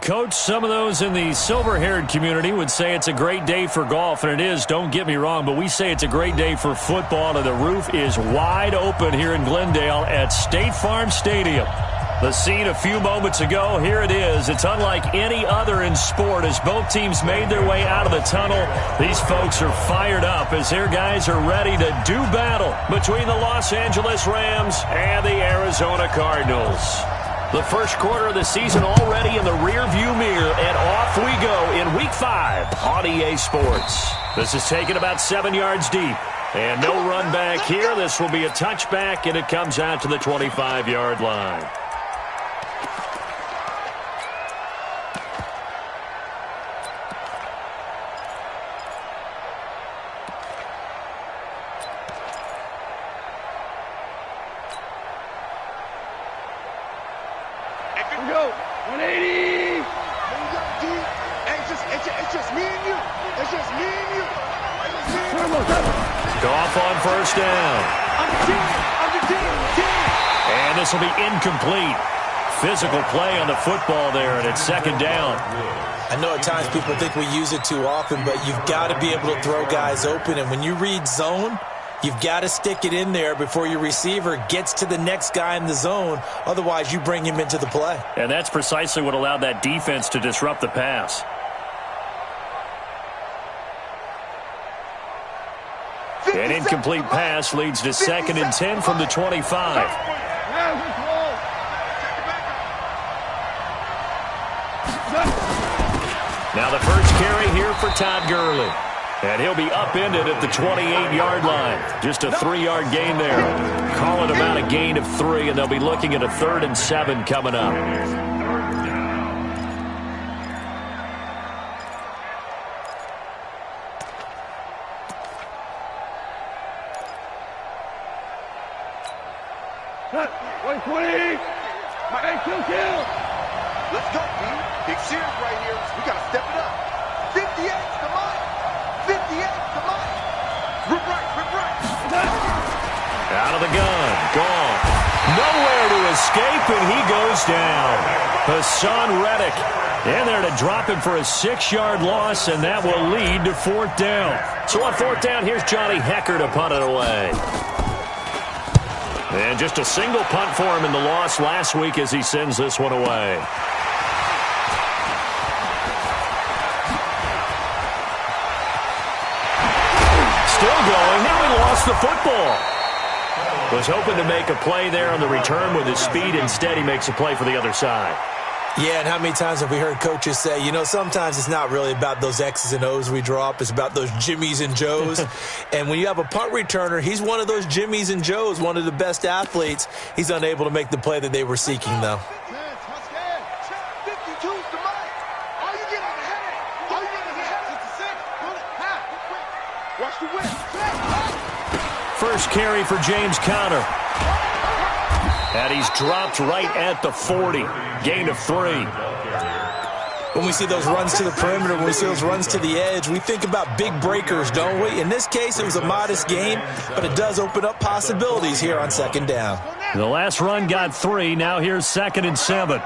Coach, some of those in the silver-haired community would say it's a great day for golf, and it is, don't get me wrong, but we say it's a great day for football, and the roof is wide open here in Glendale at State Farm Stadium. The scene a few moments ago, here it is. It's unlike any other in sport as both teams made their way out of the tunnel. These folks are fired up as their guys are ready to do battle between the Los Angeles Rams and the Arizona Cardinals. The first quarter of the season already in the rearview mirror, and off we go in Week 5 on EA Sports. This is taken about 7 yards deep. And no run back here. This will be a touchback, and it comes out to the 25-yard line. Go, 180. It's just me and you. It's just me and you. Goff on first down. And this will be incomplete. Physical play on the football there, and it's second down. I know at times people think we use it too often, but you've got to be able to throw guys open. And when you read zone, you've got to stick it in there before your receiver gets to the next guy in the zone. Otherwise, you bring him into the play. And that's precisely what allowed that defense to disrupt the pass. An incomplete pass leads to second and 10 from the 25. Now the first carry here for Todd Gurley. And he'll be upended at the 28-yard line. Just a 3-yard gain there. Call it about a gain of 3, and they'll be looking at a 3rd and 7 coming up. Let's go, man. Big series right here. We got to step it up. 58, come on. 58, come on. Rip right. Out of the gun. Gone. Nowhere to escape, and he goes down. Hassan Reddick in there to drop him for a 6-yard loss, and that will lead to 4th down. So on 4th down, here's Johnny Hecker to punt it away. And just a single punt for him in the loss last week as he sends this one away. Still going. Now he lost the football. Was hoping to make a play there on the return with his speed. Instead, he makes a play for the other side. Yeah, and how many times have we heard coaches say, you know, sometimes it's not really about those X's and O's we drop. It's about those Jimmies and Joes. And when you have a punt returner, he's one of those Jimmies and Joes, one of the best athletes. He's unable to make the play that they were seeking, though. First carry for James Conner. And he's dropped right at the 40. Gain of 3. When we see those runs to the perimeter, when we see those runs to the edge, we think about big breakers, don't we? In this case, it was a modest gain, but it does open up possibilities here on 2nd down. The last run got 3. Now here's 2nd and 7.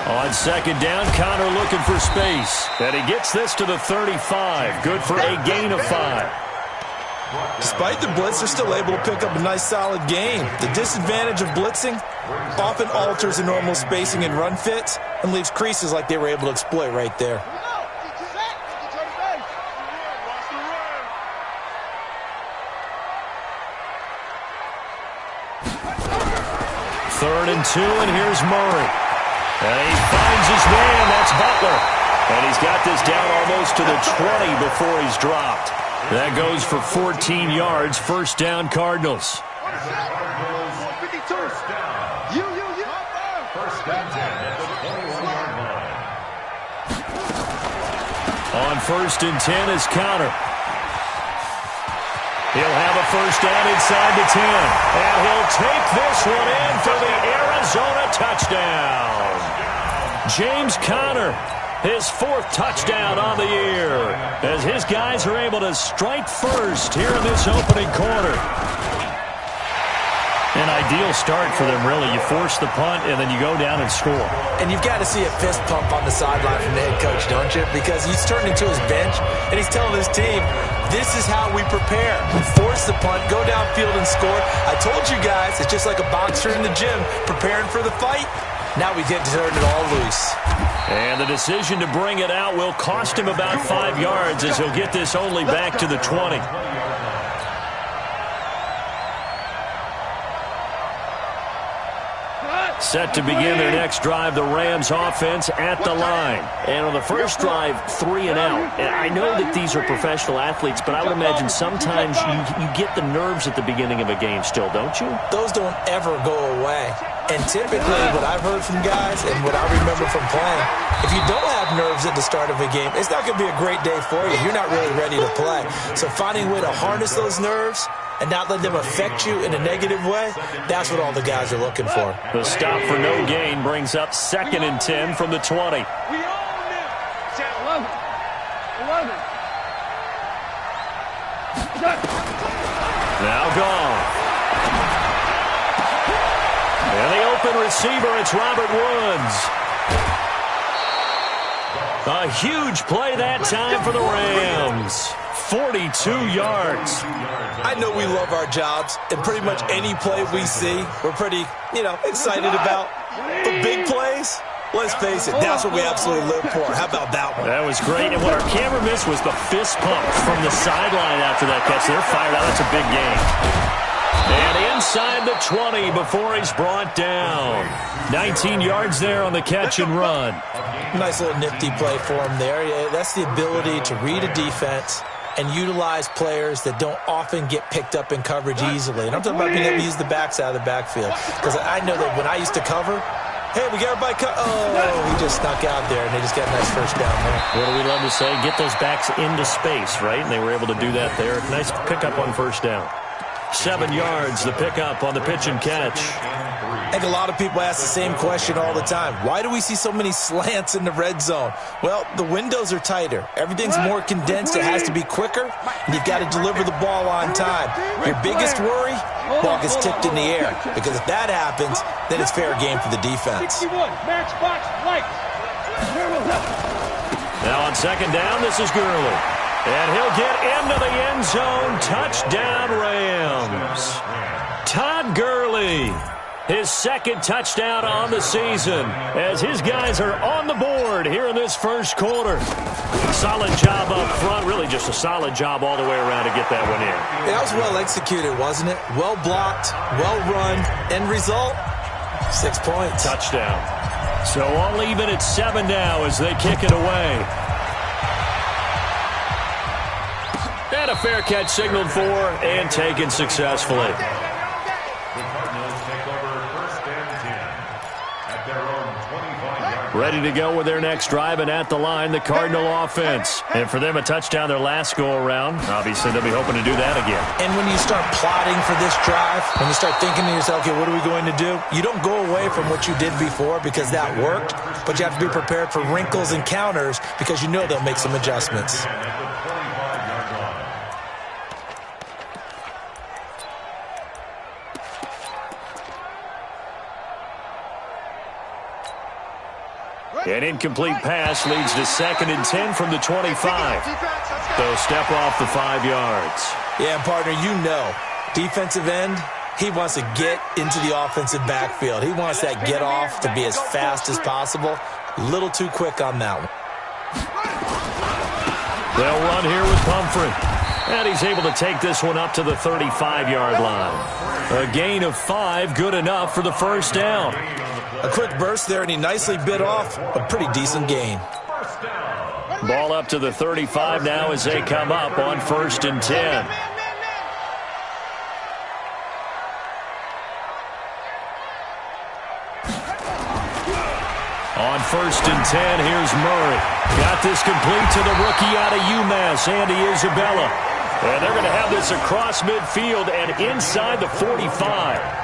On 2nd down, Conner looking for space. And he gets this to the 35. Good for a gain of 5. Despite the blitz, they're still able to pick up a nice, solid gain. The disadvantage of blitzing often alters the normal spacing and run fits and leaves creases like they were able to exploit right there. 3rd and 2, and here's Murray. And he finds his man. That's Butler. And he's got this down almost to the 20 before he's dropped. That goes for 14 yards. 1st down, Cardinals. On 1st and 10 is Conner. He'll have a 1st down inside the 10. And he'll take this one in for the Arizona touchdown. James Conner His fourth touchdown on the year as his guys are able to strike first here in this opening quarter. An ideal start for them, really. You force the punt, and then you go down and score. And you've got to see a fist pump on the sideline from the head coach, don't you? Because he's turning to his bench, and he's telling his team, this is how we prepare. We force the punt, go downfield and score. I told you guys, it's just like a boxer in the gym preparing for the fight. Now we get to turn it all loose. And the decision to bring it out will cost him about 5 yards as he'll get this only back to the 20. Set to begin their next drive, the Rams offense at the line. And on the first drive, 3 and out. And I know that these are professional athletes, but I would imagine sometimes you get the nerves at the beginning of a game still, don't you? Those don't ever go away. And typically what I've heard from guys and what I remember from playing, if you don't have nerves at the start of a game, it's not going to be a great day for you. You're not really ready to play. So finding a way to harness those nerves and not let them affect you in a negative way, that's what all the guys are looking for. The stop for no gain brings up 2nd and 10 from the 20. We own them. 11. Now gone. And the open receiver, it's Robert Woods. A huge play that time for the Rams. 42 yards. I know we love our jobs, and pretty much any play we see, we're pretty, excited about. But big plays, let's face it, that's what we absolutely live for. How about that one? That was great. And what our camera missed was the fist pump from the sideline after that catch. They're fired out. That's a big game. And inside the 20 before he's brought down. 19 yards there on the catch and run. Nice little nifty play for him there. Yeah, that's the ability to read a defense and utilize players that don't often get picked up in coverage easily. And I'm talking about being able to use the backs out of the backfield. Because I know that when I used to cover, hey, we got everybody he just snuck out there, and they just got a nice first down there. What do we love to say? Get those backs into space, right? And they were able to do that there. Nice pickup on first down. 7 yards, the pickup on the pitch and catch. I think a lot of people ask the same question all the time. Why do we see so many slants in the red zone? Well, the windows are tighter. Everything's more condensed. It has to be quicker, and you've got to deliver the ball on time. Your biggest worry, ball gets tipped in the air, because if that happens, then it's fair game for the defense. Now on 2nd down, this is Gurley. And he'll get into the end zone. Touchdown, Rams. Todd Gurley. His 2nd touchdown on the season as his guys are on the board here in this first quarter. Solid job up front. Really just a solid job all the way around to get that one in. That was well executed, wasn't it? Well blocked, well run. End result, 6 points. Touchdown. So all even at 7 now as they kick it away. And a fair catch signaled for and taken successfully. Ready to go with their next drive, and at the line, the Cardinal offense. And for them, a touchdown their last go-around. Obviously, they'll be hoping to do that again. And when you start plotting for this drive, when you start thinking to yourself, okay, what are we going to do? You don't go away from what you did before because that worked, but you have to be prepared for wrinkles and counters because you know they'll make some adjustments. An incomplete pass leads to 2nd and 10 from the 25. They'll step off the 5 yards. Yeah, partner, you know, defensive end, he wants to get into the offensive backfield. He wants that get off to be as fast as possible. A little too quick on that one. They'll run here with Pumphrey. And he's able to take this one up to the 35-yard line. A gain of 5, good enough for the first down. A quick burst there, and he nicely bit off a pretty decent gain. Ball up to the 35 now as they come up on 1st and 10. On 1st and 10, here's Murray. Got this complete to the rookie out of UMass, Andy Isabella. And they're going to have this across midfield and inside the 45.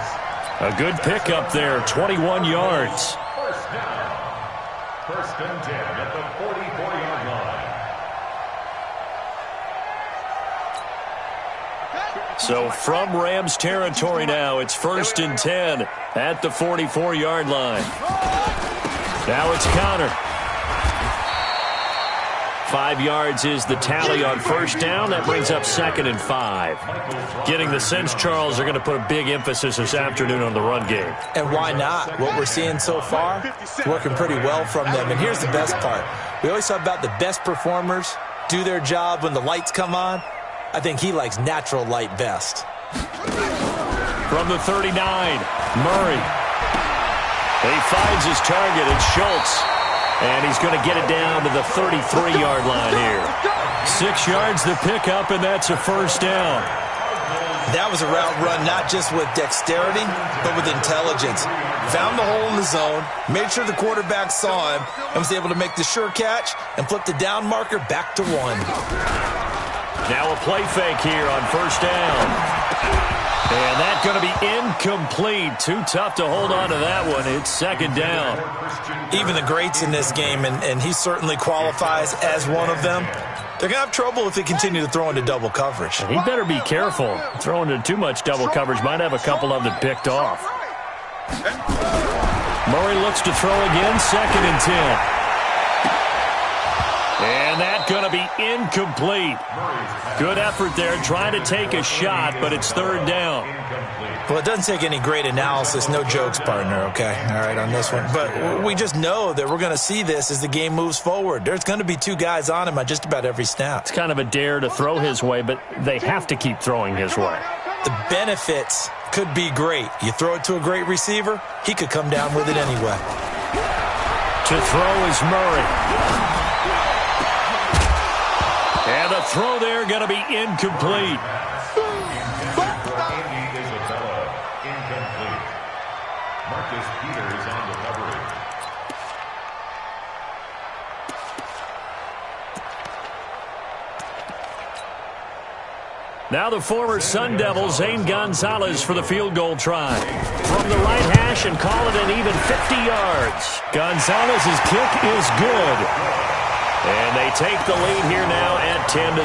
A good pickup there, 21 yards. First and 10 at the 44-yard line. So from Rams territory now, it's first and 10 at the 44-yard line. Now it's Connor. 5 yards is the tally on first down. That brings up 2nd and 5. Getting the sense, Charles, they're going to put a big emphasis this afternoon on the run game. And why not? What we're seeing so far is working pretty well from them. And here's the best part. We always talk about the best performers do their job when the lights come on. I think he likes natural light best. From the 39, Murray. He finds his target. It's Schultz. And he's going to get it down to the 33-yard line here. 6 yards to pick up, and that's a first down. That was a route run not just with dexterity, but with intelligence. Found the hole in the zone, made sure the quarterback saw him, and was able to make the sure catch and flip the down marker back to 1. Now a play fake here on first down. And that's going to be incomplete. Too tough to hold on to that one. It's 2nd down. Even the greats in this game, and he certainly qualifies as one of them, they're going to have trouble if they continue to throw into double coverage. He better be careful. Throwing into too much double coverage might have a couple of them picked off. Murray looks to throw again, 2nd and 10. And that's going to be incomplete. Good effort there, trying to take a shot, but it's 3rd down. Well, it doesn't take any great analysis. No jokes, partner, okay? All right, on this one. But we just know that we're going to see this as the game moves forward. There's going to be 2 guys on him on just about every snap. It's kind of a dare to throw his way, but they have to keep throwing his way. The benefits could be great. You throw it to a great receiver, he could come down with it anyway. To throw is Murray. And the throw there going to be incomplete. Incomplete. Marcus Peters on the coverage. Now the former Sun Devil, Zane Gonzalez, for the field goal try. From the right hash and call it an even 50 yards. Gonzalez's kick is good. And they take the lead here now at 10-7.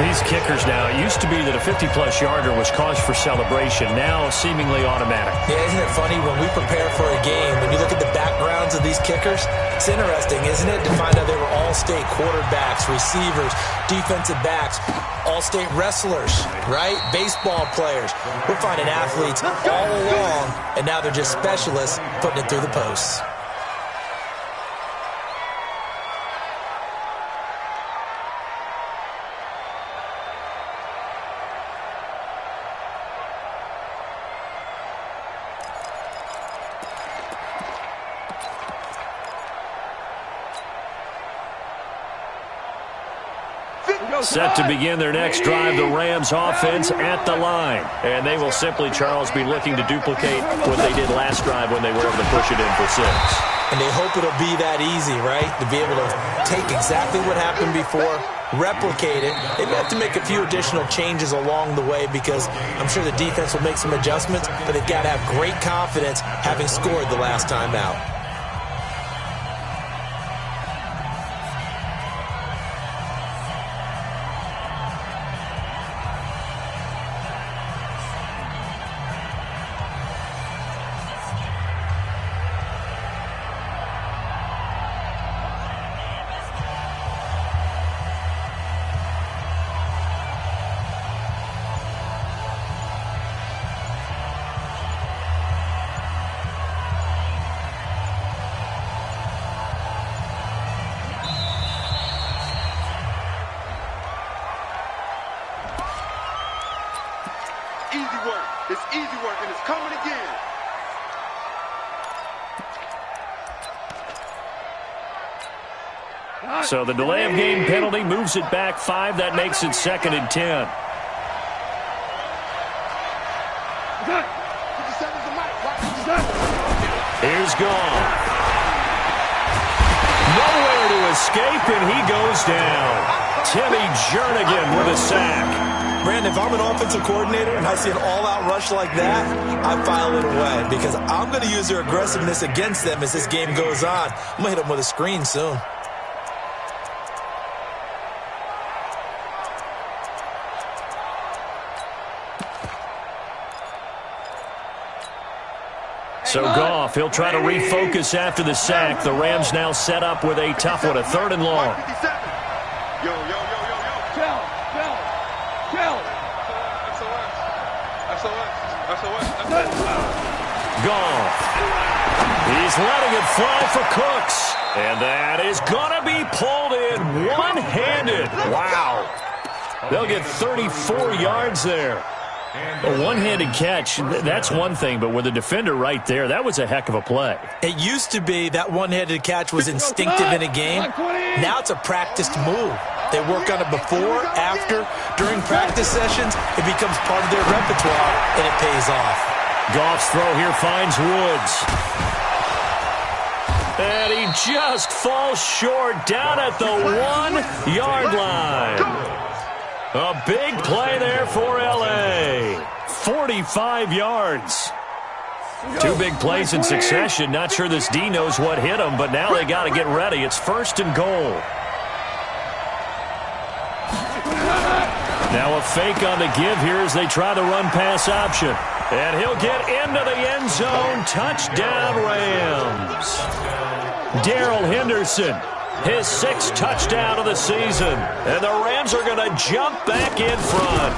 These kickers now, it used to be that a 50-plus yarder was cause for celebration. Now seemingly automatic. Yeah, isn't it funny when we prepare for a game, when you look at the backgrounds of these kickers, it's interesting, isn't it, to find out they were all-state quarterbacks, receivers, defensive backs, all-state wrestlers, right? Baseball players. We're finding athletes all along, and now they're just specialists putting it through the posts. Set to begin their next drive, the Rams offense at the line. And they will simply, Charles, be looking to duplicate what they did last drive when they were able to push it in for 6. And they hope it'll be that easy, right? To be able to take exactly what happened before, replicate it. They may have to make a few additional changes along the way because I'm sure the defense will make some adjustments, but they've got to have great confidence having scored the last time out. Easy work. It's easy work, and it's coming again. So the delay of game penalty moves it back 5. That makes it 2nd and 10. Here's Gone. Nowhere to escape, and he goes down. Timmy Jernigan with a sack. Brandon, if I'm an offensive coordinator and I see an all-out rush like that, I file it away because I'm going to use their aggressiveness against them as this game goes on. I'm going to hit them with a screen soon. So Goff, he'll try to refocus after the sack. The Rams now set up with a tough one, a 3rd and long. Yo. Goff. He's letting it fly for Cooks. And that is going to be pulled in one-handed. Wow. They'll get 34 yards there. A one-handed catch, that's one thing, but with a defender right there, that was a heck of a play. It used to be that one-handed catch was instinctive in a game. Now it's a practiced move. They work on it before, after, during practice sessions. It becomes part of their repertoire, and it pays off. Goff's throw here finds Woods. And he just falls short down at the 1-yard line. A big play there for L.A. 45 yards. 2 big plays in succession. Not sure this D knows what hit him, but now they got to get ready. It's 1st and goal. Now a fake on the give here as they try the run-pass option. And he'll get into the end zone. Touchdown, Rams. Darrell Henderson. His 6th touchdown of the season. And the Rams are going to jump back in front.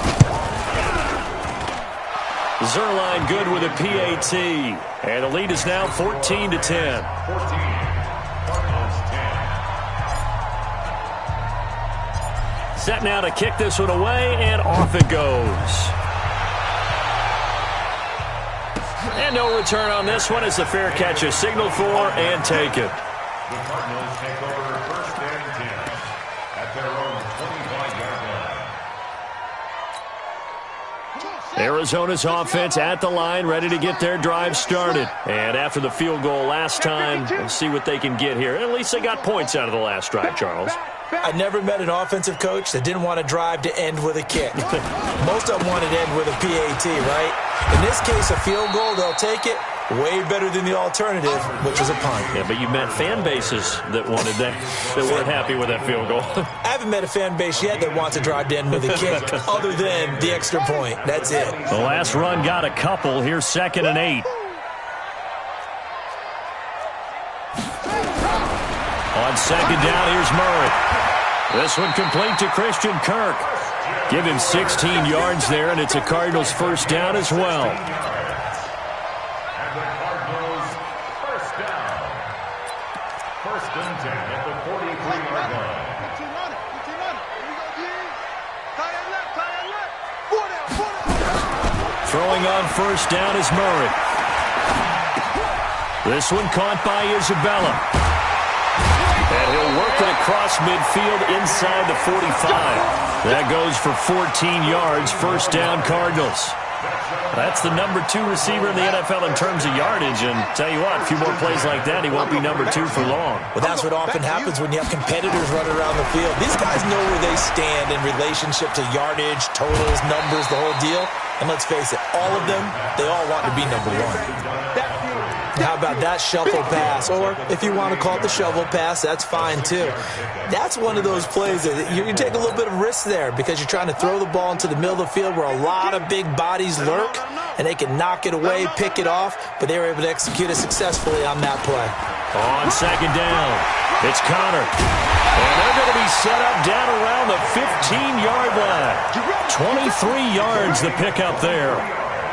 Zerline good with a PAT. And the lead is now 14-10. 14. Cardinals 10. Set now to kick this one away, and off it goes. And no return on this one as the fair catch is signaled for and taken. The Cardinals take over 1st and 10 at their own 25-yard line. Arizona's offense at the line, ready to get their drive started. And after the field goal last time, we'll see what they can get here. At least they got points out of the last drive, Charles. I never met an offensive coach that didn't want to drive to end with a kick. Most of them wanted to end with a PAT, right? In this case, a field goal, they'll take it. Way better than the alternative, which is a punt. Yeah, but you met fan bases that wanted that, that weren't happy with that field goal. I haven't met a fan base yet that wants to drive to end with a kick, other than the extra point. That's it. The last run got a couple. Here's 2nd and 8. On 2nd down, here's Murray. This one complete to Christian Kirk. Give him 16 yards there, and it's a Cardinals 1st down as well. And the Cardinals 1st down. 1st and 10 at the 43-yard line. Throwing on 1st down is Murray. This one caught by Isabella. And he'll work it across midfield inside the 45. That goes for 14 yards. 1st down, Cardinals. That's the number 2 receiver in the NFL in terms of yardage. And tell you what, a few more plays like that, he won't be number 2 for long. Well, that's what often happens when you have competitors running around the field. These guys know where they stand in relationship to yardage, totals, numbers, the whole deal. And let's face it, all of them, they all want to be number 1. How about that shuffle pass? Or if you want to call it the shovel pass, that's fine too. That's one of those plays that you take a little bit of risk there because you're trying to throw the ball into the middle of the field where a lot of big bodies lurk, and they can knock it away, pick it off, but they were able to execute it successfully on that play. On 2nd down, it's Connor. And they're going to be set up down around the 15-yard line. 23 yards the pickup there.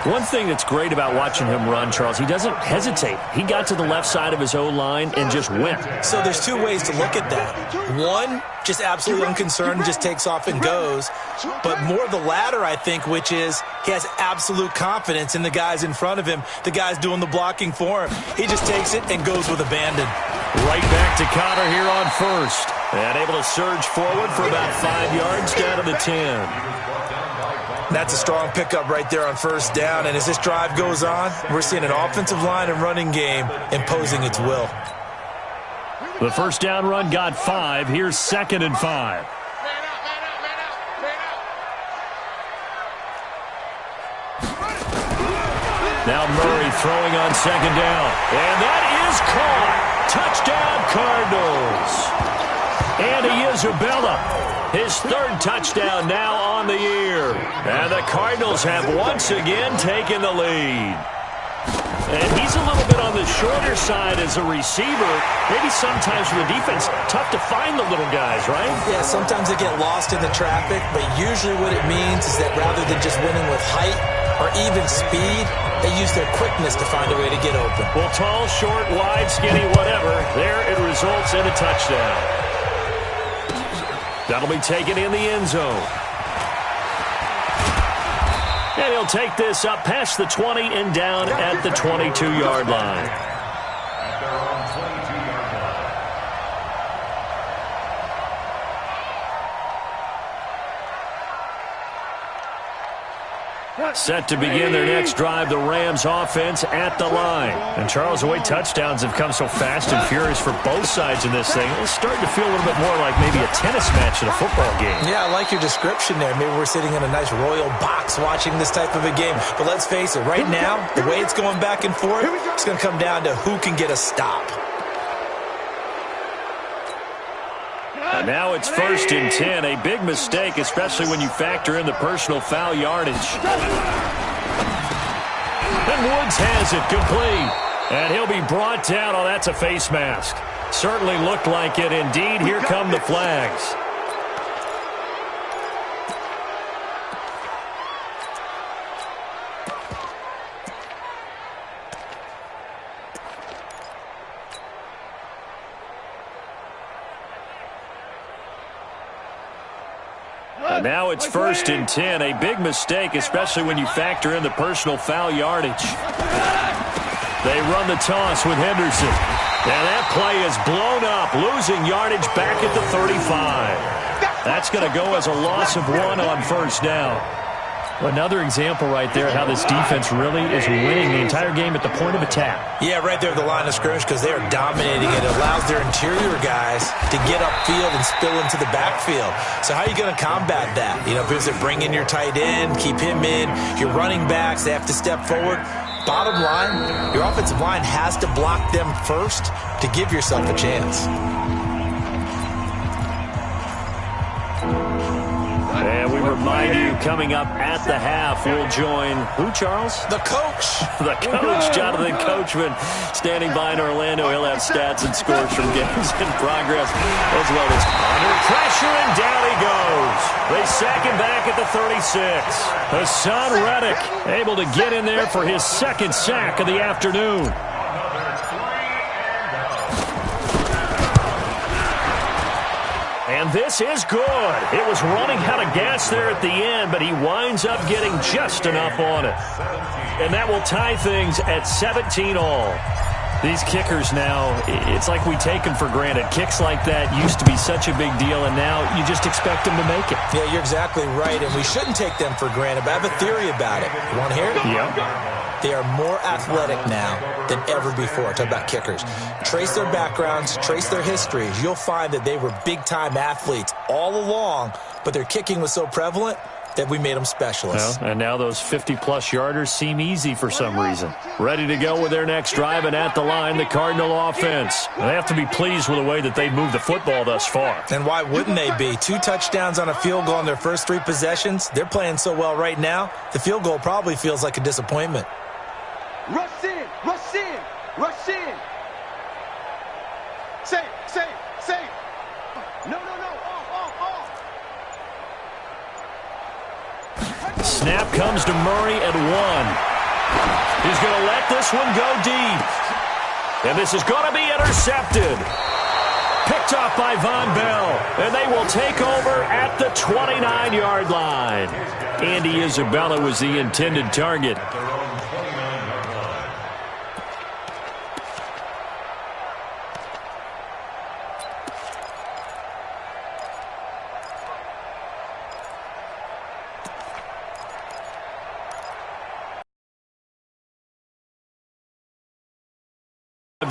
One thing that's great about watching him run, Charles, he doesn't hesitate. He got to the left side of his O-line and just went. So there's 2 ways to look at that. One, just absolutely unconcerned, just takes off and goes. But more the latter, I think, which is he has absolute confidence in the guys in front of him, the guys doing the blocking for him. He just takes it and goes with abandon. Right back to Connor here on 1st. And able to surge forward for about 5 yards down to the 10. That's a strong pickup right there on 1st down. And as this drive goes on, we're seeing an offensive line and running game imposing its will. The 1st down run got 5. Here's 2nd and 5. Now Murray throwing on second down. And that is caught. Touchdown, Cardinals. Andy Isabella, his third touchdown now on the year. And the Cardinals have once again taken the lead. And he's a little bit on the shorter side as a receiver. Maybe sometimes for the defense, tough to find the little guys, right? Yeah, sometimes they get lost in the traffic, but usually what it means is that rather than just winning with height or even speed, they use their quickness to find a way to get open. Well, tall, short, wide, skinny, whatever, there it results in a touchdown. That'll be taken in the end zone. And he'll take this up past the 20 and down at the 22-yard line. At their own 22-yard line. Set to begin their next drive, the Rams offense at the line. And Charles, the way touchdowns have come so fast and furious for both sides in this thing, it's starting to feel a little bit more like maybe a tennis match in a football game. Yeah, I like your description there. Maybe we're sitting in a nice royal box watching this type of a game. But let's face it, right now, the way it's going back and forth, it's going to come down to who can get a stop. And now it's 1st and 10, a big mistake, especially when you factor in the personal foul yardage. And Woods has it complete. And he'll be brought down. Oh, that's a face mask. Certainly looked like it. Indeed, here come the flags. Now it's 1st and 10, a big mistake, especially when you factor in the personal foul yardage. They run the toss with Henderson. And that play is blown up, losing yardage back at the 35. That's going to go as a loss of 1 on first down. Another example right there how this defense really is winning the entire game at the point of attack. Yeah, right there at the line of scrimmage because they are dominating it. It allows their interior guys to get upfield and spill into the backfield. So how are you going to combat that? You know, if it's bring in your tight end, keep him in, your running backs, they have to step forward. Bottom line, your offensive line has to block them first to give yourself a chance. And we remind you, coming up at the half, we'll join who, Charles? The coach. The coach, Jonathan Coachman, standing by in Orlando. He'll have stats and scores from games in progress, as well as under pressure, and down he goes. They sack him back at the 36. Hassan Reddick able to get in there for his second sack of the afternoon. And this is good. It was running out of gas there at the end, but he winds up getting just enough on it. And that will tie things at 17 all. These kickers now, it's like we take them for granted. Kicks like that used to be such a big deal, and now you just expect them to make it. Yeah, you're exactly right, and we shouldn't take them for granted, but I have a theory about it. You want to hear it? Yeah. They are more athletic now than ever before. Talk about kickers. Trace their backgrounds, trace their histories. You'll find that they were big-time athletes all along, but their kicking was so prevalent that we made them specialists. Well, and now those 50-plus yarders seem easy for some reason. Ready to go with their next drive, and at the line, the Cardinal offense. They have to be pleased with the way that they've moved the football thus far. And why wouldn't they be? 2 touchdowns on a field goal in their first 3 possessions. They're playing so well right now, the field goal probably feels like a disappointment. Rush in, rush in, rush in. Say, say, say. No, no, no, off. Snap comes to Murray at 1. He's going to let this one go deep. And this is going to be intercepted. Picked off by Von Bell. And they will take over at the 29-yard line. Andy Isabella was the intended target.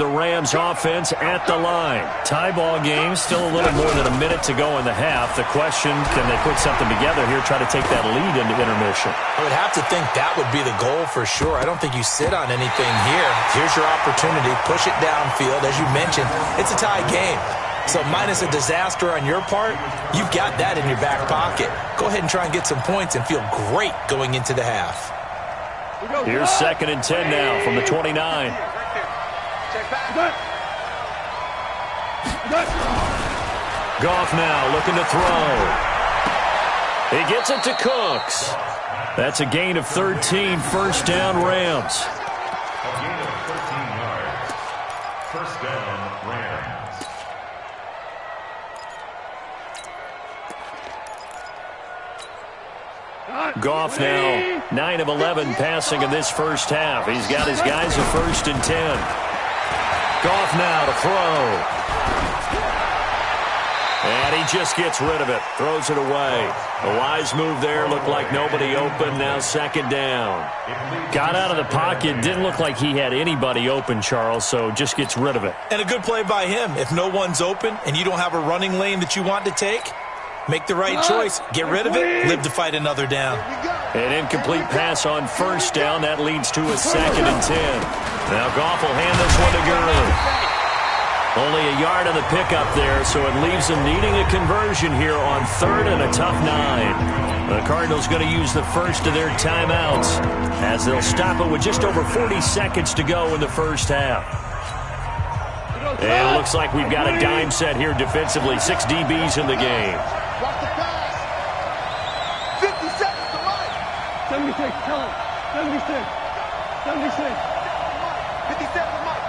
the Rams offense at the line. Tie ball game, still a little more than a minute to go in the half. The question, can they put something together here, try to take that lead into intermission? I would have to think that would be the goal for sure. I don't think you sit on anything here. Here's your opportunity. Push it downfield. As you mentioned, it's a tie game. So minus a disaster on your part, you've got that in your back pocket. Go ahead and try and get some points and feel great going into the half. Here's 2nd and 10 now from the 29. Goff now looking to throw. He gets it to Cooks. That's a gain of 13, first down Rams. A gain of 13 yards. First down, Rams. Goff now 9 of 11 passing in this first half. He's got his guys a 1st and 10. Goff now to throw. And he just gets rid of it. Throws it away. A wise move there. Looked like nobody open. Now 2nd down. Got out of the pocket. Didn't look like he had anybody open, Charles, so just gets rid of it. And a good play by him. If no one's open and you don't have a running lane that you want to take, make the right choice. Get rid of it. Live to fight another down. An incomplete pass on 1st down. That leads to a 2nd and 10. Now Goff will hand this one to Gurley. Only a yard on the pickup there, so it leaves them needing a conversion here on 3rd and a tough 9. The Cardinals going to use the first of their timeouts as they'll stop it with just over 40 seconds to go in the first half. And it looks like we've got a dime set here defensively. 6 DBs in the game. Watch the pass. 50 seconds to Mike. 76, tell him. 76. 76. 57 to Mike.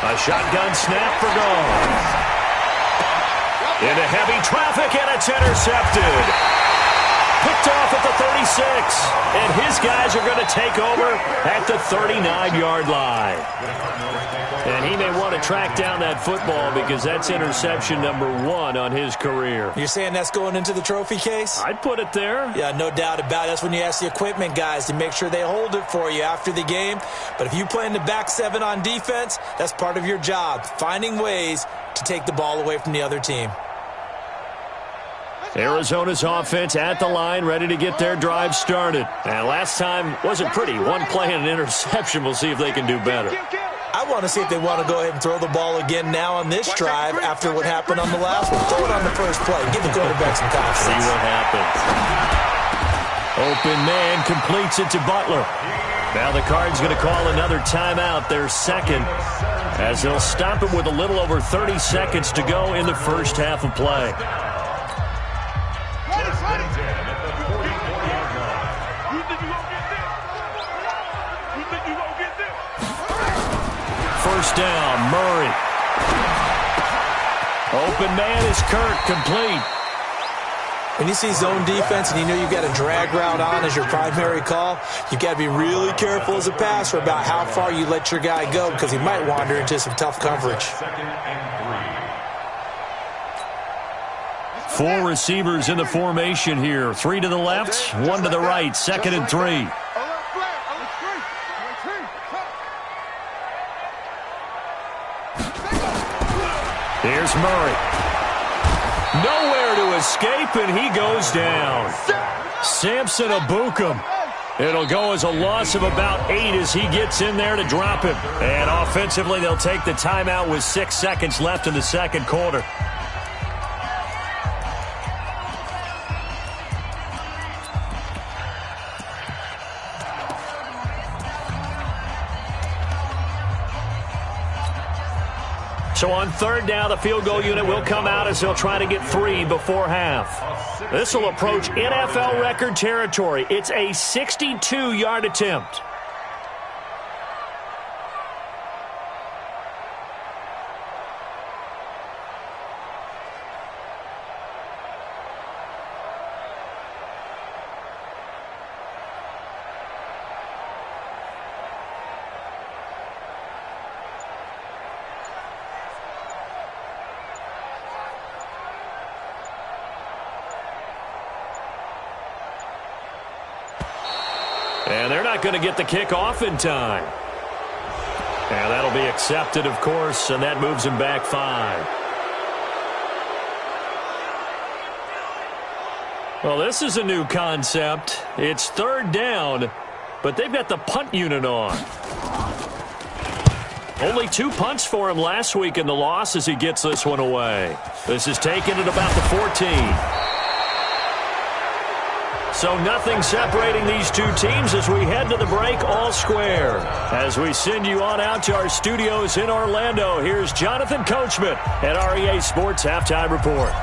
A shotgun snap for Goff. Into heavy traffic, and it's intercepted. Picked off at the 36. And his guys are going to take over at the 39-yard line. And he may want to track down that football because that's interception number 1 on his career. You're saying that's going into the trophy case? I'd put it there. Yeah, no doubt about it. That's when you ask the equipment guys to make sure they hold it for you after the game. But if you play in the back 7 on defense, that's part of your job, finding ways to take the ball away from the other team. Arizona's offense at the line, ready to get their drive started. And last time wasn't pretty. One play and an interception. We'll see if they can do better. I want to see if they want to go ahead and throw the ball again now on this drive after what happened on the last one. Throw it on the first play. Give the quarterback some confidence. See what happens. Open man completes it to Butler. Now the Cards going to call another timeout, their 2nd, as they'll stop it with a little over 30 seconds to go in the first half of play. First down, Murray. Open man is Kirk, complete. When you see zone defense and you know you've got a drag route on as your primary call, you've got to be really careful as a passer about how far you let your guy go because he might wander into some tough coverage. 4 receivers in the formation here. 3 to the left, 1 to the right. 2nd and 3. Here's Murray. Nowhere to escape, and he goes down. Samson Abukum. It'll go as a loss of about 8 as he gets in there to drop him. And offensively, they'll take the timeout with 6 seconds left in the second quarter. So on 3rd down, the field goal unit will come out as they'll try to get 3 before half. This will approach NFL record territory. It's a 62-yard attempt. And they're not going to get the kick off in time. That'll be accepted, of course, and that moves him back 5. Well, this is a new concept. It's 3rd down, but they've got the punt unit on. Only 2 punts for him last week in the loss as he gets this one away. This is taken at about the 14. So nothing separating these two teams as we head to the break all square. As we send you on out to our studios in Orlando, here's Jonathan Coachman at REA Sports Halftime Report.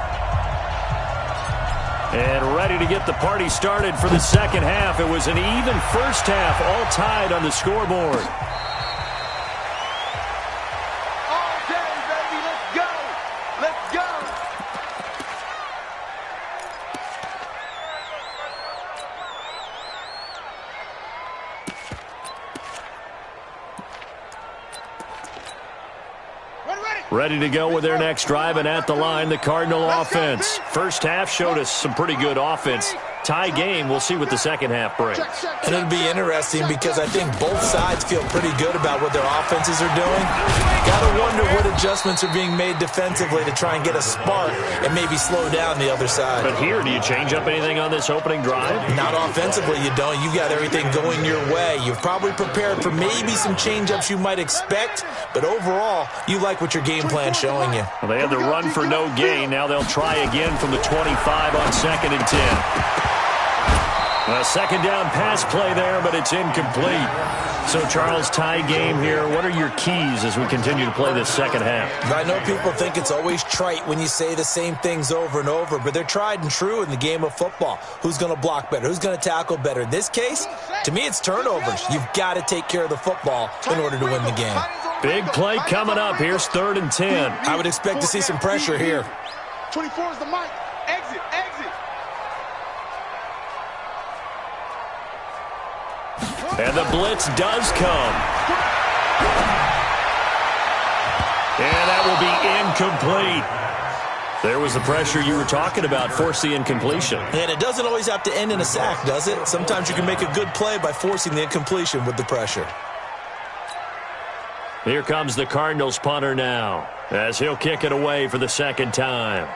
And ready to get the party started for the second half. It was an even first half, all tied on the scoreboard. All day, baby. Let's go. Let's go. Ready to go with their next drive, and at the line, the Cardinal offense. First half showed us some pretty good offense. Tie game. We'll see what the second half brings. And it'll be interesting because I think both sides feel pretty good about what their offenses are doing. Got to wonder what adjustments are being made defensively to try and get a spark and maybe slow down the other side. But here, do you change up anything on this opening drive? Not offensively, you don't. You got everything going your way. You've probably prepared for maybe some change-ups you might expect, but overall, you like what your game plan's showing you. Well, they had the run for no gain. Now they'll try again from the 25 on 2nd and 10. A second down pass play there, but it's incomplete. So, Charles, tie game here. What are your keys as we continue to play this second half? I know people think it's always trite when you say the same things over and over, but they're tried and true in the game of football. Who's going to block better? Who's going to tackle better? In this case, to me, it's turnovers. You've got to take care of the football in order to win the game. Big play coming up. Here's 3rd and 10. I would expect to see some pressure here. 24 is the mic. Exit, exit. And the blitz does come. And that will be incomplete. There was the pressure you were talking about, force the incompletion. And it doesn't always have to end in a sack, does it? Sometimes you can make a good play by forcing the incompletion with the pressure. Here comes the Cardinals punter now, as he'll kick it away for the second time.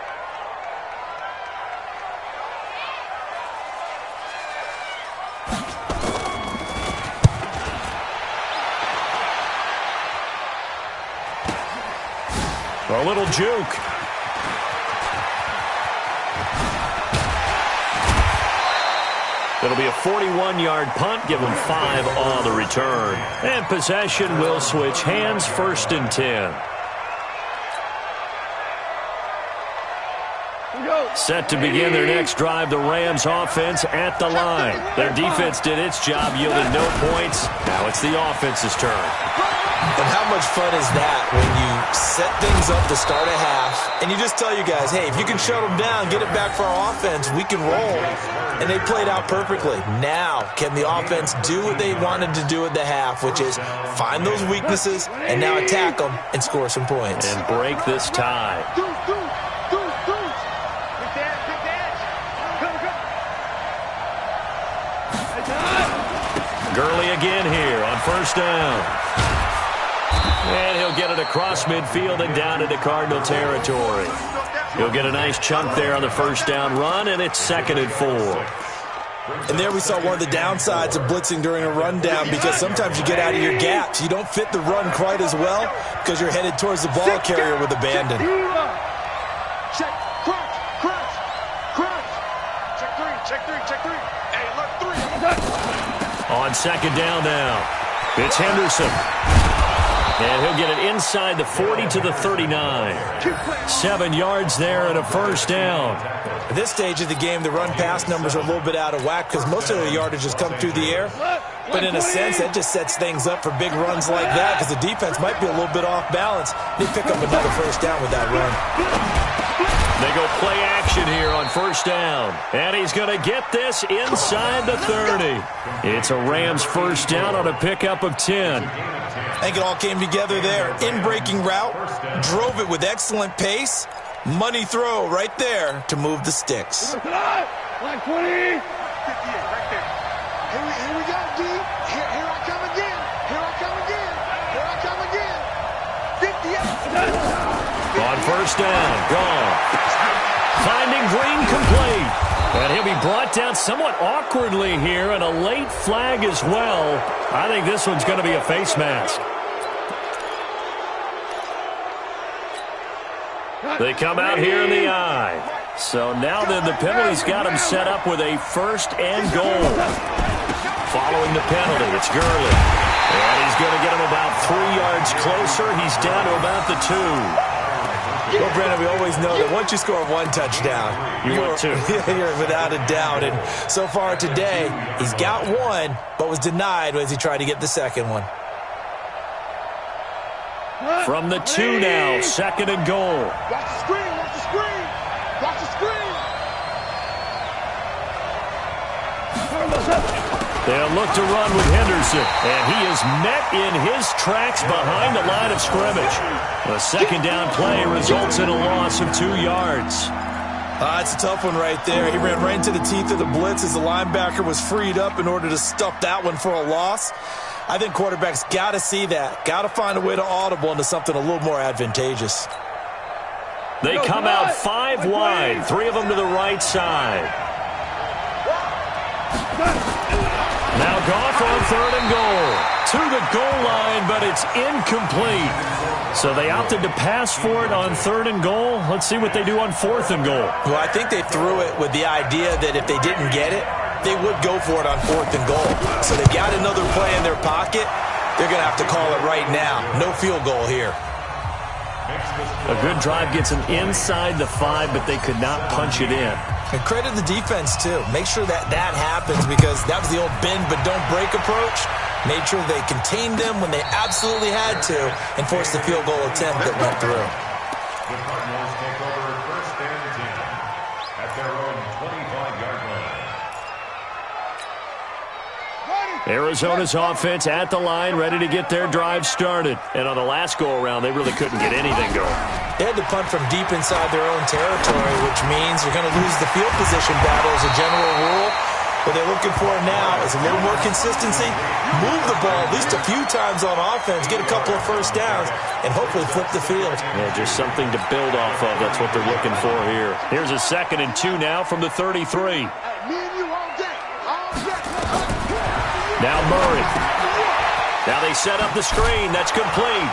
A little juke. It'll be a 41-yard punt, give them 5 on the return. And possession will switch hands, 1st and 10. Set to begin their next drive, the Rams offense at the line. Their defense did its job, yielded no points. Now it's the offense's turn. And how much fun is that when you set things up to start a half and you just tell you guys, hey, if you can shut them down, get it back for our offense, we can roll. And they played out perfectly. Now, can the offense do what they wanted to do at the half, which is find those weaknesses and now attack them and score some points. And break this tie. Gurley again here on 1st down. And he'll get it across midfield and down into Cardinal territory. He'll get a nice chunk there on the 1st down run, and it's 2nd and 4. And there we saw one of the downsides of blitzing during a rundown, because sometimes you get out of your gaps. You don't fit the run quite as well because you're headed towards the ball carrier with abandon. Check, crunch, crunch, crunch. Check 3, check 3, check 3. Hey, look, 3. On 2nd down now, it's Henderson. And he'll get it inside the 40 to the 39. 7 yards there and a 1st down. At this stage of the game, the run-pass numbers are a little bit out of whack because most of the yardage has come through the air. But in a sense, that just sets things up for big runs like that because the defense might be a little bit off balance. They pick up another 1st down with that run. They go play action here on 1st down. And he's going to get this inside the 30. It's a Rams 1st down on a pickup of 10. I think it all came together there. In-breaking route, drove it with excellent pace. Money throw right there to move the sticks. Like 20. 58 right there. Here we go, D. Here I come again. Here I come again. Here I come again. On first down, gone. Finding Green complete. And he'll be brought down somewhat awkwardly here, and a late flag as well. I think this one's going to be a face mask. They come out here in the eye. So now then the penalty's got him set up with a first and goal. Following the penalty, it's Gurley. And he's going to get him about 3 yards closer. He's down to about the 2. Well, Brandon, we always know that once you score one touchdown, you're without a doubt. And so far today, he's got one, but was denied as he tried to get the second one. From the 2 now, second and goal. Watch the screen, watch the screen. Watch the screen. They'll look to run with Henderson, and he is met in his tracks behind the line of scrimmage. The second down play results in a loss of 2 yards. It's a tough one right there. He ran right into the teeth of the blitz as the linebacker was freed up in order to stuff that one for a loss. I think quarterbacks got to see that. Got to find a way to audible into something a little more advantageous. They come out 5 wide, 3 of them to the right side. Now Goff on third and goal. To the goal line, but it's incomplete. So they opted to pass for it on third and goal. Let's see what they do on fourth and goal. Well, I think they threw it with the idea that if they didn't get it, they would go for it on fourth and goal. So they've got another play in their pocket. They're going to have to call it right now. No field goal here. A good drive gets them inside the 5, but they could not punch it in. And credit the defense, too. Make sure that happens, because that was the old bend but don't break approach. Made sure they contained them when they absolutely had to and forced the field goal attempt that went through. The Cardinals take over first and 10 at their own 25-yard line. Arizona's offense at the line, ready to get their drive started. And on the last go-around, they really couldn't get anything going. They had to punt from deep inside their own territory, which means you're going to lose the field position battle as a general rule. What they're looking for now is a little more consistency, move the ball at least a few times on offense, get a couple of first downs, and hopefully flip the field. Yeah, just something to build off of. That's what they're looking for here. Here's a 2nd and 2 now from the 33. Now Murray. Now they set up the screen. That's complete.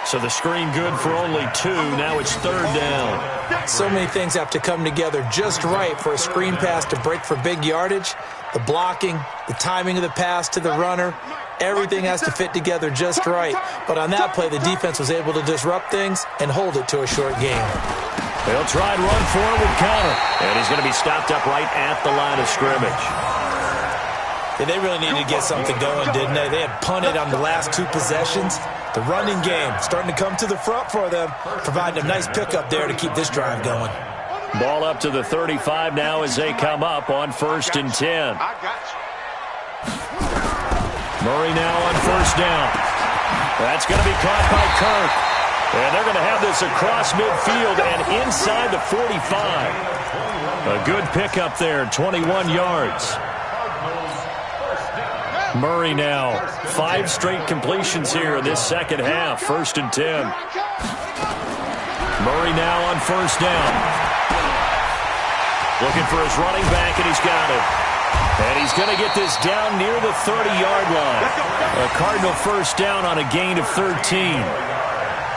So the screen good for only 2. Now it's third down. So many things have to come together just right for a screen pass to break for big yardage. The blocking, the timing of the pass to the runner, everything has to fit together just right. But on that play, the defense was able to disrupt things and hold it to a short game. They'll try and run for it with Connor. And he's going to be stopped up right at the line of scrimmage. Yeah, they really needed to get something going, didn't they? They had punted on the last 2 possessions. The running game starting to come to the front for them, providing a nice pickup there to keep this drive going. Ball up to the 35 now as they come up on first and 10. Murray now on first down. That's going to be caught by Kirk. And they're going to have this across midfield and inside the 45. A good pickup there, 21 yards. Murray now, 5 straight completions here in this second half, first and 10. Murray now on first down. Looking for his running back, and he's got it. And he's going to get this down near the 30-yard line. A Cardinal first down on a gain of 13.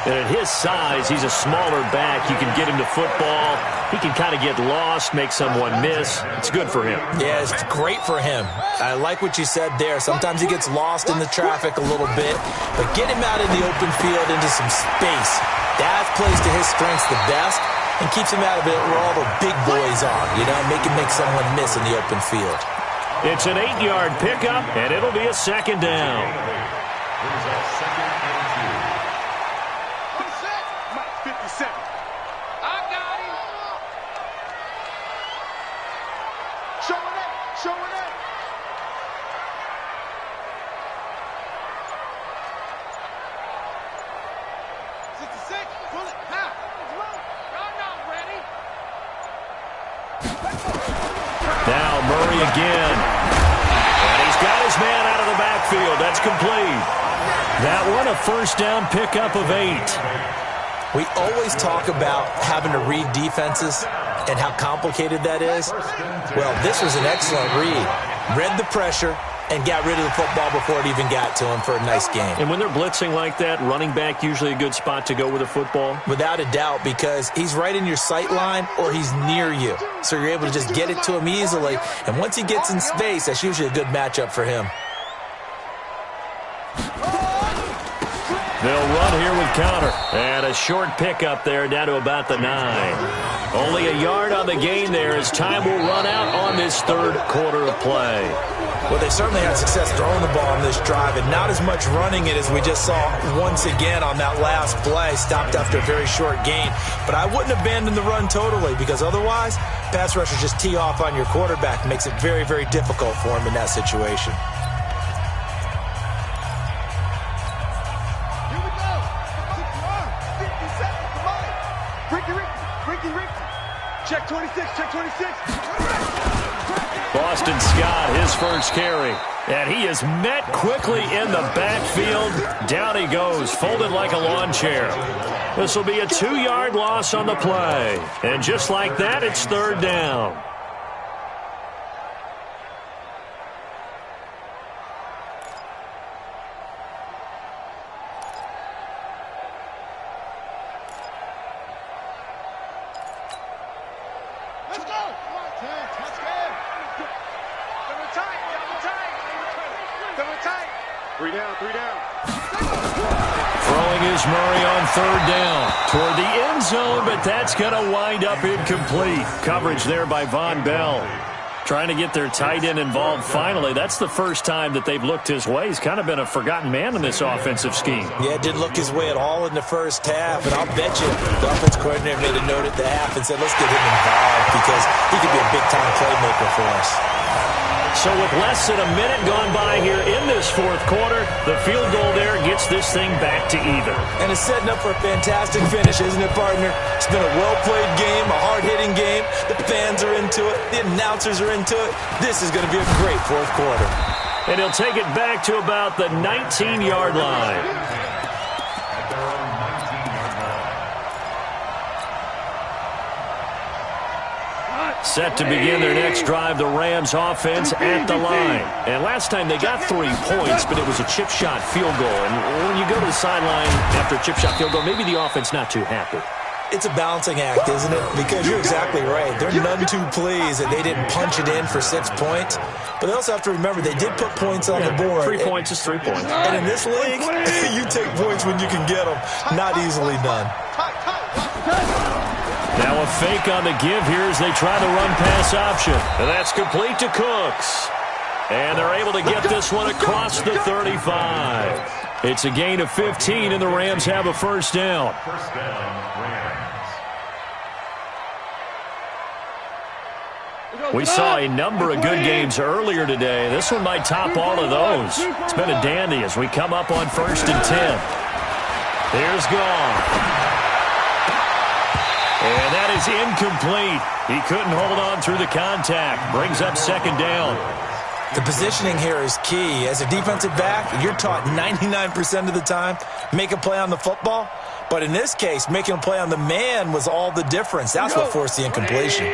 And at his size, he's a smaller back. You can get him to football. He can kind of get lost, make someone miss. It's good for him. Yeah, it's great for him. I like what you said there. Sometimes he gets lost in the traffic a little bit, but get him out in the open field into some space. That plays to his strengths the best and keeps him out of it where all the big boys are, you know, make someone miss in the open field. It's an 8-yard pickup, and it'll be a second down. Here's a 2nd and 57. I got him. Showing up, showing up. Pull it, now. I'm not ready. Now Murray again. And he's got his man out of the backfield. That's complete. That one, a first down pickup of 8. We always talk about having to read defenses and how complicated that is. Well, this was an excellent read. Read the pressure and got rid of the football before it even got to him for a nice game. And when they're blitzing like that, running back usually a good spot to go with a football? Without a doubt, because he's right in your sight line or he's near you. So you're able to just get it to him easily. And once he gets in space, that's usually a good matchup for him. They'll run here with counter. And a short pickup there down to about the 9. Only a yard on the gain there as time will run out on this third quarter of play. Well, they certainly had success throwing the ball on this drive, and not as much running it as we just saw once again on that last play, stopped after a very short gain. But I wouldn't abandon the run totally, because otherwise, pass rushers just tee off on your quarterback. Makes it very, very difficult for him in that situation. Here we go. 50 seconds, come on. Ricky. Check 26, check 26. Boston Scott, his first carry. And he is met quickly in the backfield. Down he goes, folded like a lawn chair. This will be a 2-yard loss on the play. And just like that, it's third down. Three down. Throwing is Murray on third down toward the end zone, but that's going to wind up incomplete. Coverage there by Von Bell. Trying to get their tight end involved finally. That's the first time that they've looked his way. He's kind of been a forgotten man in this offensive scheme. Yeah, it didn't look his way at all in the first half, and I'll bet you the offense coordinator made a note at the half and said, let's get him involved because he could be a big-time playmaker for us. So with less than a minute gone by here in this fourth quarter, the field goal there gets this thing back to even. And it's setting up for a fantastic finish, isn't it, partner? It's been a well-played game, a hard-hitting game. The fans are into it. The announcers are into it. This is going to be a great fourth quarter. And he'll take it back to about the 19-yard line. Set to begin their next drive, the Rams offense at the line. And last time they got 3 points, but it was a chip shot field goal. And when you go to the sideline after a chip shot field goal, maybe the offense not too happy. It's a balancing act, isn't it? Because you're exactly right. They're none too pleased that they didn't punch it in for 6 points. But they also have to remember they did put points on the board. 3 points is 3 points. And in this league, you take points when you can get them. Not easily done. Now a fake on the give here as they try the run-pass option. And that's complete to Cooks. And they're able to get this one across the 35. It's a gain of 15, and the Rams have a first down. First down, Rams. We saw a number of good games earlier today. This one might top all of those. It's been a dandy as we come up on 1st and 10. Here's Goff. And that is incomplete. He couldn't hold on through the contact. Brings up second down. The positioning here is key. As a defensive back, you're taught 99% of the time, make a play on the football. But in this case, making a play on the man was all the difference. That's what forced the incompletion.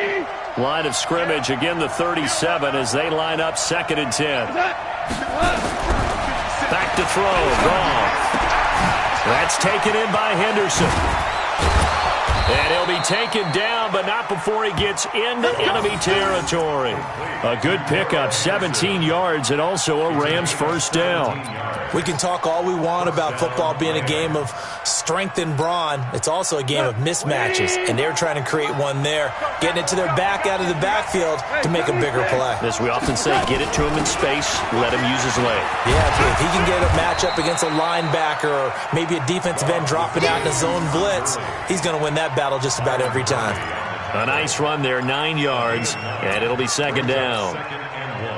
Line of scrimmage, again the 37 as they line up 2nd and 10. Back to throw, Goff. That's taken in by Henderson. And he'll be taken down, but not before he gets into enemy territory. A good pickup, 17 yards, and also a Rams first down. We can talk all we want about football being a game of strength and brawn. It's also a game of mismatches, and they're trying to create one there, getting it to their back out of the backfield to make a bigger play. As we often say, get it to him in space, let him use his leg. Yeah, if he can get a matchup against a linebacker or maybe a defensive end dropping out in a zone blitz, he's going to win that battle just about every time. A nice run there, 9 yards, and it'll be second down. Second and 1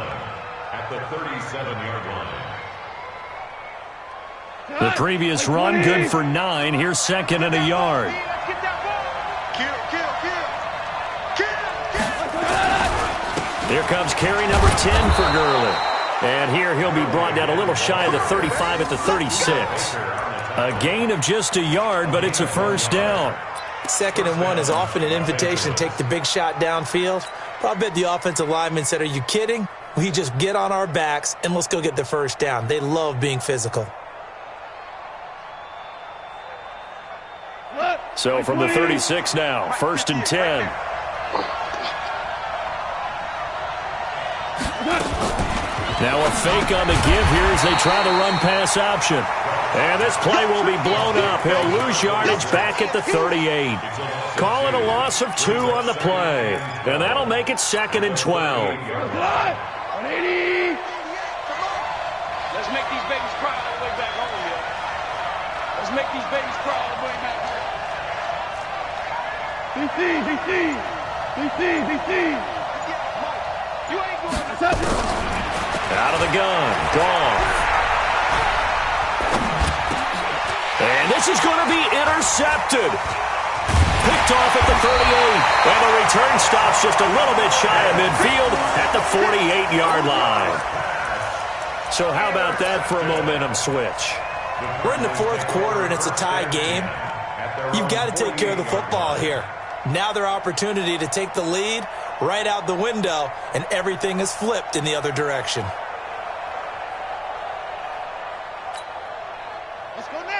at the 37-yard line. The previous run, good for 9. Here's 2nd and a yard. Here comes carry number 10 for Gurley. And here he'll be brought down a little shy of the 35 at the 36. A gain of just a yard, but it's a first down. 2nd and 1 is often an invitation to take the big shot downfield. But I bet the offensive lineman said, are you kidding? We just get on our backs and let's go get the first down. They love being physical. So from the 36 now, 1st and 10. Now a fake on the give here as they try the run-pass option. And this play will be blown up. He'll lose yardage back at the 38. Call it a loss of 2 on the play. And that'll make it 2nd and 12. 180. Let's make these babies cry all the way back home, yo. Let's make these babies cry all the way back home. BC. You ain't going to That's it. Out of the gun. Gone. And this is going to be intercepted. Picked off at the 38. And the return stops just a little bit shy of midfield at the 48-yard line. So how about that for a momentum switch? We're in the 4th quarter, and it's a tie game. You've got to take care of the football here. Now their opportunity to take the lead right out the window, and everything is flipped in the other direction.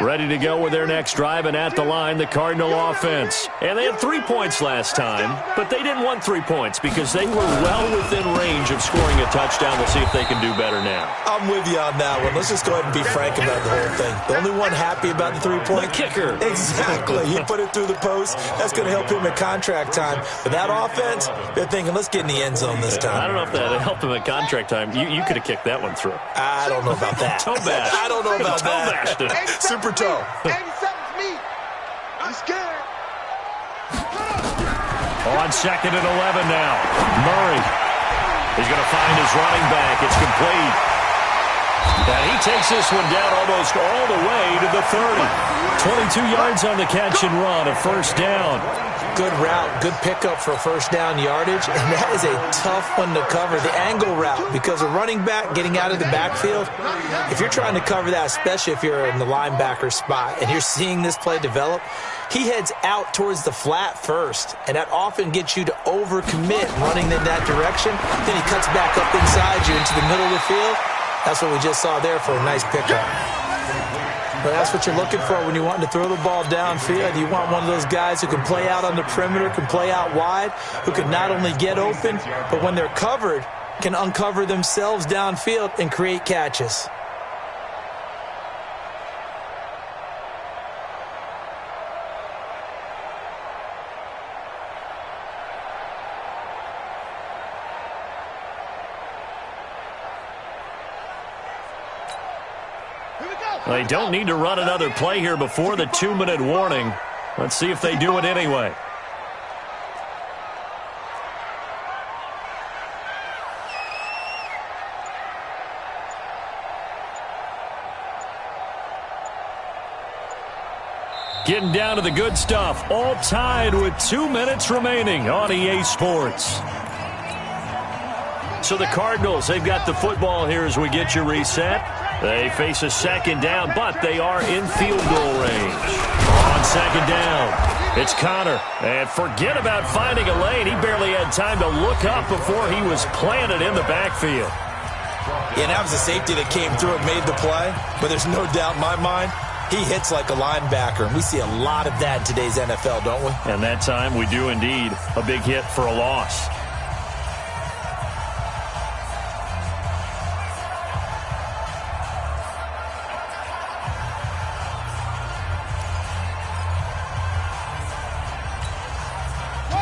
Ready to go with their next drive, and at the line, the Cardinal offense. And they had 3 points last time, but they didn't want 3 points because they were well within range of scoring a touchdown. We'll see if they can do better now. I'm with you on that one. Let's just go ahead and be frank about the whole thing. The only one happy about the 3-point? The kicker. Exactly. He put it through the post. That's going to help him at contract time. But that offense, they're thinking, let's get in the end zone this time. I don't know if that helped him at contract time. You could have kicked that one through. I don't know about that. Toe bash. I don't know about Toe that. bashed it. Super toe. 87's me. I'm scared. On 2nd and 11 now. Murray. He's going to find his running back. It's complete. And he takes this one down almost all the way to the 30. 22 yards on the catch and run, a first down. Good route, good pickup for first down yardage, and that is a tough one to cover, the angle route, because a running back getting out of the backfield, if you're trying to cover that, especially if you're in the linebacker spot and you're seeing this play develop, he heads out towards the flat first, and that often gets you to overcommit running in that direction. Then he cuts back up inside you into the middle of the field. That's what we just saw there for a nice pickup. But that's what you're looking for when you're wanting to throw the ball downfield. You want one of those guys who can play out on the perimeter, can play out wide, who can not only get open, but when they're covered, can uncover themselves downfield and create catches. They don't need to run another play here before the 2-minute warning. Let's see if they do it anyway. Getting down to the good stuff. All tied with 2 minutes remaining on EA Sports. So the Cardinals, they've got the football here as we get you reset. They face a second down, but they are in field goal range. On second down, it's Connor. And forget about finding a lane. He barely had time to look up before he was planted in the backfield. Yeah, that was a safety that came through and made the play. But there's no doubt in my mind, he hits like a linebacker. And we see a lot of that in today's NFL, don't we? And that time we do indeed. A big hit for a loss.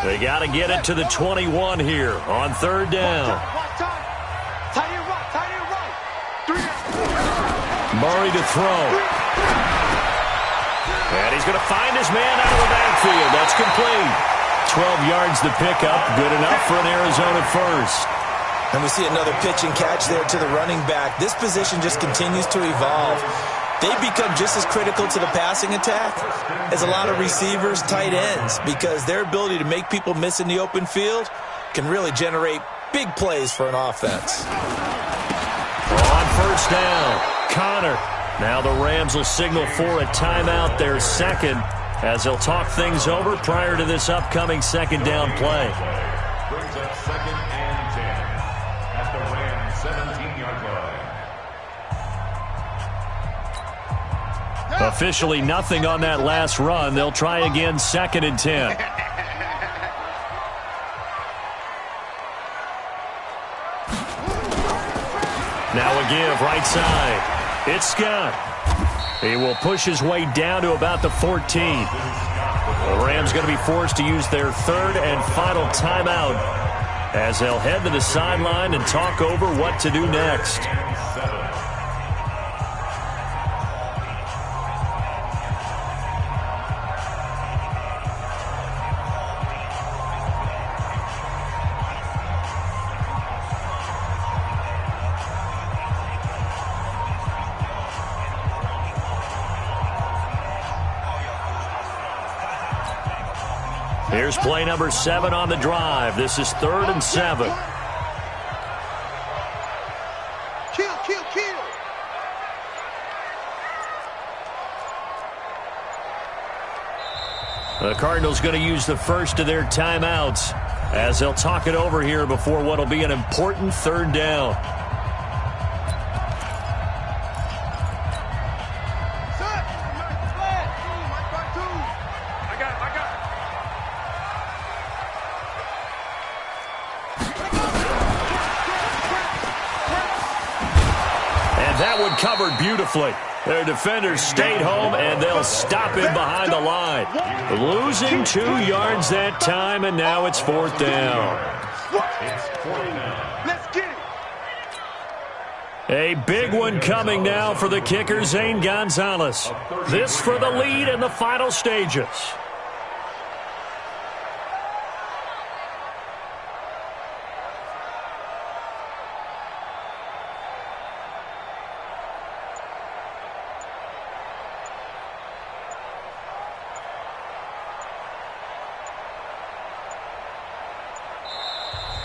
They got to get it to the 21 here on third down. Murray to throw. And he's going to find his man out of the backfield. That's complete. 12 yards to pick up. Good enough for an Arizona first. And we see another pitch and catch there to the running back. This position just continues to evolve. They become just as critical to the passing attack as a lot of receivers, tight ends, because their ability to make people miss in the open field can really generate big plays for an offense. first down. Connor. Now the Rams will signal for a timeout, their second, as they'll talk things over prior to this upcoming second down play. Brings up 2nd and 10 at the Rams 17-yard line. Officially nothing on that last run. They'll try again, 2nd and 10. Now a give, right side. It's Scott. He will push his way down to about the 14. The Rams going to be forced to use their third and final timeout as they'll head to the sideline and talk over what to do next. Here's play number 7 on the drive. This is 3rd and 7. Kill, kill, kill. The Cardinals going to use the first of their timeouts as they'll talk it over here before what will be an important 3rd down. Covered beautifully. Their defenders stayed home, and they'll stop him behind the line. Losing 2 yards that time, and now it's 4th down. Let's get it. A big one coming now for the kicker, Zane Gonzalez. This for the lead in the final stages.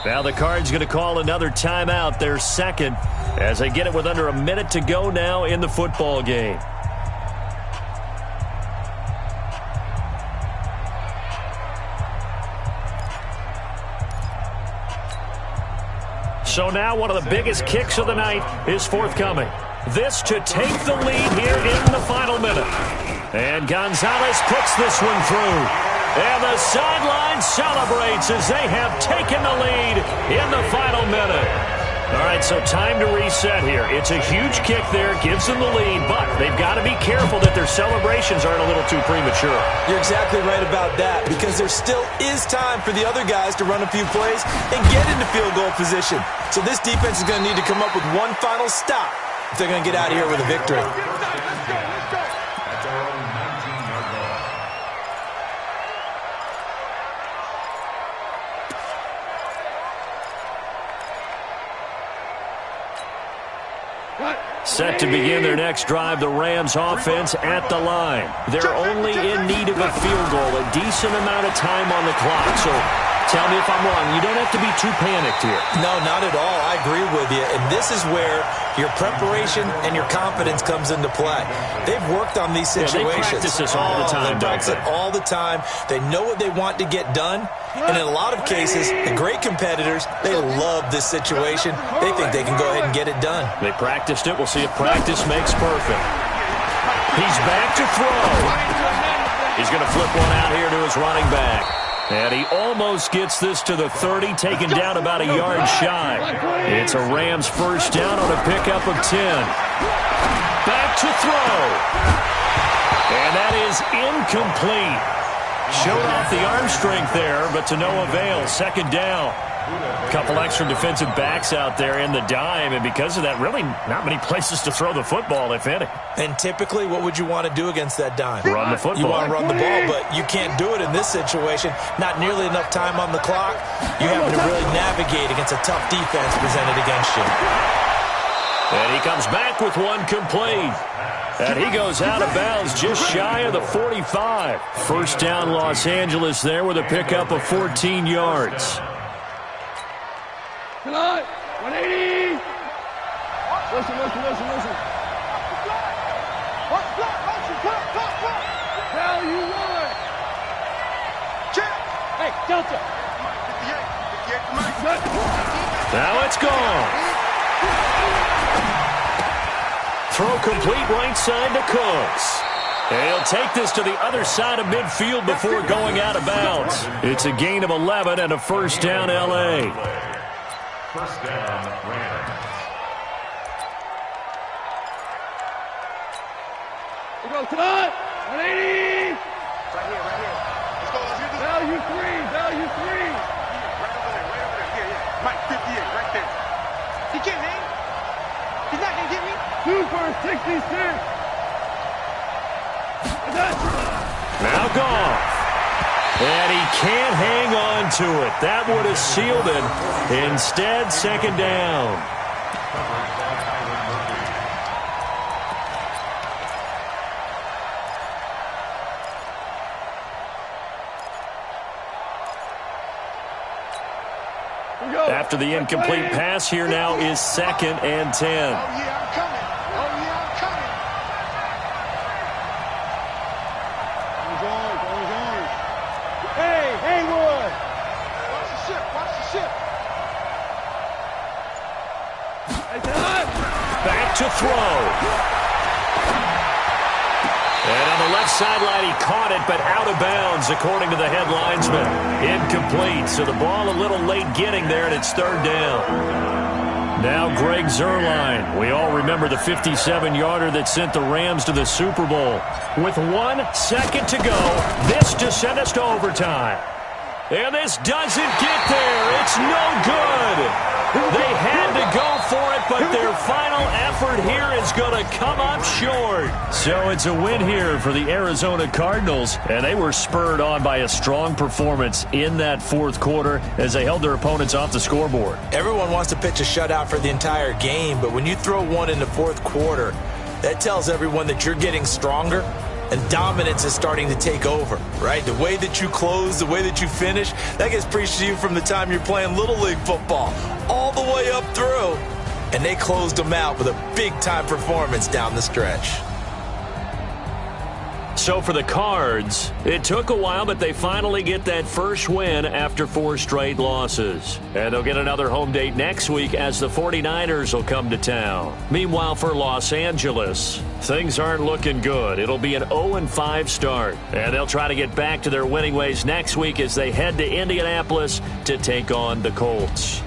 Now the Cards going to call another timeout, their second, as they get it with under a minute to go now in the football game. So now one of the biggest kicks of the night is forthcoming. This to take the lead here in the final minute. And Gonzalez puts this one through. And the sideline celebrates as they have taken the lead in the final minute. All right, so time to reset here. It's a huge kick there, gives them the lead, but they've got to be careful that their celebrations aren't a little too premature. You're exactly right about that, because there still is time for the other guys to run a few plays and get into field goal position. So this defense is going to need to come up with one final stop if they're going to get out of here with a victory. Set to begin their next drive, the Rams offense at the line. They're only in need of a field goal, a decent amount of time on the clock. So tell me if I'm wrong. You don't have to be too panicked here. No, not at all. I agree with you. And this is where your preparation and your confidence comes into play. They've worked on these situations. They practice this all the time. They practice it all the time. They know what they want to get done. And in a lot of cases, the great competitors, they love this situation. They think they can go ahead and get it done. They practiced it. We'll see if practice makes perfect. He's back to throw. He's going to flip one out here to his running back. And he almost gets this to the 30, taken down about a yard shy. It's a Rams first down on a pickup of 10. Back to throw. And that is incomplete. Showed off the arm strength there, but to no avail. 2nd down. A couple extra defensive backs out there in the dime, and because of that, really not many places to throw the football, if any. And typically, what would you want to do against that dime? Run the football. You want to run the ball, but you can't do it in this situation. Not nearly enough time on the clock. You're having to really navigate against a tough defense presented against you. And he comes back with one complete. And he goes out of bounds just shy of the 45. First down, Los Angeles there with a pickup of 14 yards. 180. Listen. Watch block, motion, block. Value one. Check. Hey, Delta. 58, come on. Now it's gone. Throw complete right side to Cooks. And he'll take this to the other side of midfield before going out of bounds. It's a gain of 11 and a first down, L.A. First down, Rams. We go tonight. 180. Right here. Let's go. Value three. Right over there. Yeah. Mike, 58, right there. He can't hang. He's not going to get me. 2 for 66. Now Goff. And he can't hang on to it. That would have sealed it. Instead, second down. After the incomplete pass, here now is 2nd and 10. Oh, yeah, I'm coming. Hey, Haywood. Watch the ship. Back to throw. And on the left sideline, he caught it, but out of bounds, according to the head linesman. Incomplete, so the ball a little late getting there, and it's 3rd down. Now Greg Zuerlein. We all remember the 57-yarder that sent the Rams to the Super Bowl. With 1 second to go, this to send us to overtime. And this doesn't get there. It's no good. They had to go for it, but their final effort here is going to come up short. So it's a win here for the Arizona Cardinals, and they were spurred on by a strong performance in that 4th quarter as they held their opponents off the scoreboard. Everyone wants to pitch a shutout for the entire game, but when you throw one in the 4th quarter, that tells everyone that you're getting stronger and dominance is starting to take over, right? The way that you close, the way that you finish, that gets preached to you from the time you're playing Little League football all the way up through. And they closed them out with a big-time performance down the stretch. So for the Cards, it took a while, but they finally get that first win after 4 straight losses. And they'll get another home date next week as the 49ers will come to town. Meanwhile, for Los Angeles, things aren't looking good. It'll be an 0-5 start. And they'll try to get back to their winning ways next week as they head to Indianapolis to take on the Colts.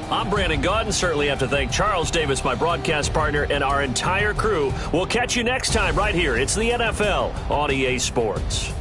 I'm Brandon Gaudin. Certainly have to thank Charles Davis, my broadcast partner, and our entire crew. We'll catch you next time right here. It's the NFL on EA Sports.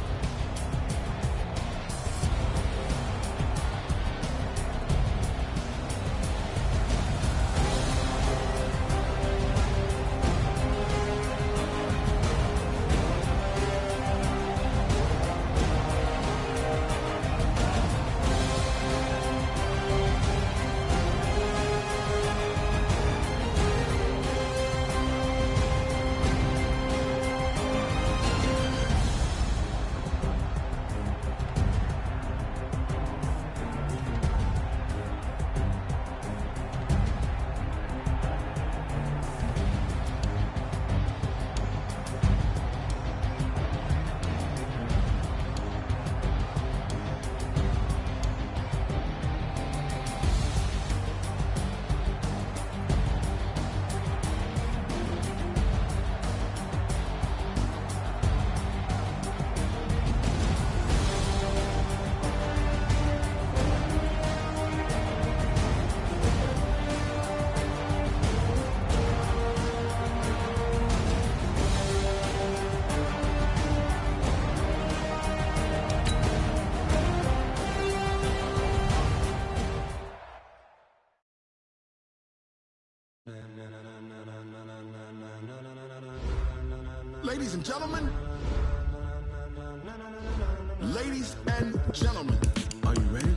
Ladies and gentlemen, are you ready?